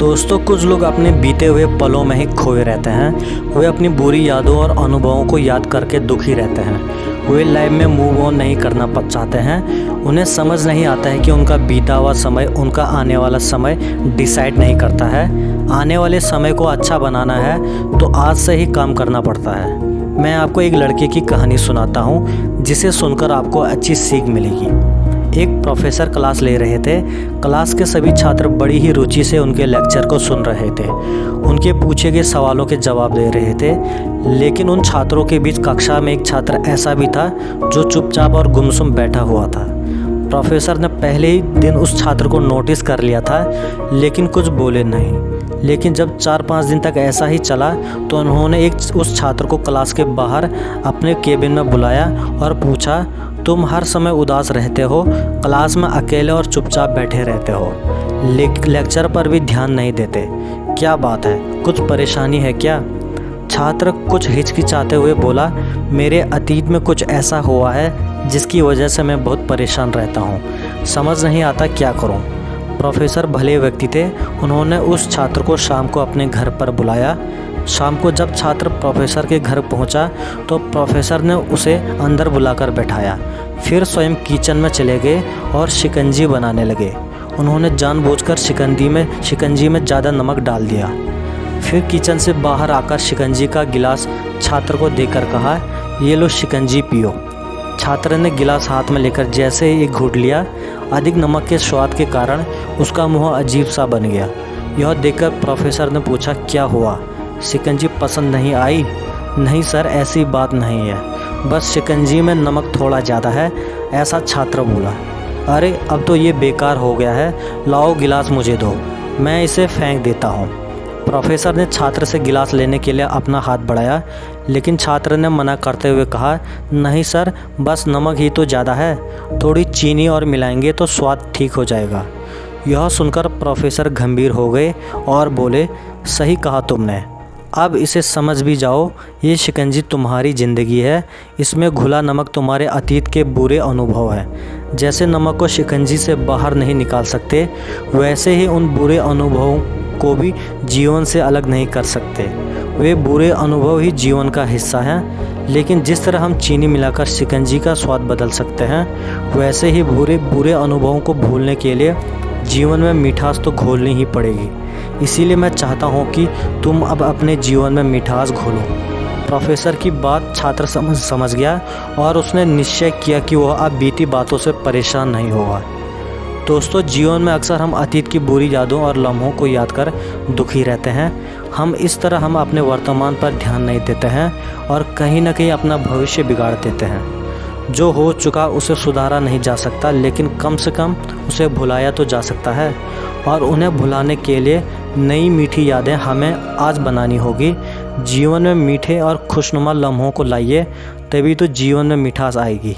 दोस्तों, कुछ लोग अपने बीते हुए पलों में ही खोए रहते हैं। वे अपनी बुरी यादों और अनुभवों को याद करके दुखी रहते हैं। वे लाइफ में मूव ऑन नहीं करना चाहते हैं। उन्हें समझ नहीं आता है कि उनका बीता हुआ समय उनका आने वाला समय डिसाइड नहीं करता है। आने वाले समय को अच्छा बनाना है तो आज से ही काम करना पड़ता है। मैं आपको एक लड़के की कहानी सुनाता हूँ जिसे सुनकर आपको अच्छी सीख मिलेगी। एक प्रोफेसर क्लास ले रहे थे। क्लास के सभी छात्र बड़ी ही रुचि से उनके लेक्चर को सुन रहे थे। उनके पूछे गए सवालों के जवाब दे रहे थे। लेकिन उन छात्रों के बीच कक्षा में एक छात्र ऐसा भी था जो चुपचाप और गुमसुम बैठा हुआ था। प्रोफेसर ने पहले ही दिन उस छात्र को नोटिस कर लिया था, लेकिन कुछ बोले नहीं। लेकिन जब 4-5 दिन तक ऐसा ही चला तो उन्होंने उस छात्र को क्लास के बाहर अपने केबिन में बुलाया और पूछा, तुम हर समय उदास रहते हो, क्लास में अकेले और चुपचाप बैठे रहते हो, लेक्चर पर भी ध्यान नहीं देते, क्या बात है, कुछ परेशानी है क्या? छात्र कुछ हिचकिचाते हुए बोला, मेरे अतीत में कुछ ऐसा हुआ है जिसकी वजह से मैं बहुत परेशान रहता हूँ, समझ नहीं आता क्या करूँ। प्रोफेसर भले व्यक्ति थे। उन्होंने उस छात्र को शाम को अपने घर पर बुलाया। शाम को जब छात्र प्रोफेसर के घर पहुंचा तो प्रोफेसर ने उसे अंदर बुलाकर बैठाया। फिर स्वयं किचन में चले गए और शिकंजी बनाने लगे। उन्होंने जानबूझकर शिकंजी में ज़्यादा नमक डाल दिया। फिर किचन से बाहर आकर शिकंजी का गिलास छात्र को देकर कहा, ये लो शिकंजी पियो। छात्र ने गिलास हाथ में लेकर जैसे ही एक घूंट लिया, अधिक नमक के स्वाद के कारण उसका मुंह अजीब सा बन गया। यह देखकर प्रोफेसर ने पूछा, क्या हुआ, शिकंजी पसंद नहीं आई? नहीं सर, ऐसी बात नहीं है, बस शिकंजी में नमक थोड़ा ज़्यादा है, ऐसा छात्र बोला। अरे अब तो ये बेकार हो गया है, लाओ गिलास मुझे दो, मैं इसे फेंक देता हूँ। प्रोफेसर ने छात्र से गिलास लेने के लिए अपना हाथ बढ़ाया, लेकिन छात्र ने मना करते हुए कहा, नहीं सर, बस नमक ही तो ज़्यादा है, थोड़ी चीनी और मिलाएंगे तो स्वाद ठीक हो जाएगा। यह सुनकर प्रोफेसर गंभीर हो गए और बोले, सही कहा तुमने, अब इसे समझ भी जाओ, ये शिकंजी तुम्हारी ज़िंदगी है, इसमें घुला नमक तुम्हारे अतीत के बुरे अनुभव हैं। जैसे नमक को शिकंजी से बाहर नहीं निकाल सकते, वैसे ही उन बुरे अनुभवों को भी जीवन से अलग नहीं कर सकते। वे बुरे अनुभव ही जीवन का हिस्सा हैं। लेकिन जिस तरह हम चीनी मिलाकर शिकंजी का स्वाद बदल सकते हैं, वैसे ही बुरे अनुभवों को भूलने के लिए जीवन में मिठास तो घोलनी ही पड़ेगी। इसीलिए मैं चाहता हूँ कि तुम अब अपने जीवन में मिठास घोलो। प्रोफेसर की बात छात्र समझ गया और उसने निश्चय किया कि वह अब बीती बातों से परेशान नहीं होगा। दोस्तों, जीवन में अक्सर हम अतीत की बुरी यादों और लम्हों को याद कर दुखी रहते हैं। इस तरह हम अपने वर्तमान पर ध्यान नहीं देते हैं और कहीं ना कहीं अपना भविष्य बिगाड़ देते हैं। जो हो चुका उसे सुधारा नहीं जा सकता, लेकिन कम से कम उसे भुलाया तो जा सकता है। और उन्हें भुलाने के लिए नई मीठी यादें हमें आज बनानी होगी। जीवन में मीठे और खुशनुमा लम्हों को लाइए, तभी तो जीवन में मिठास आएगी।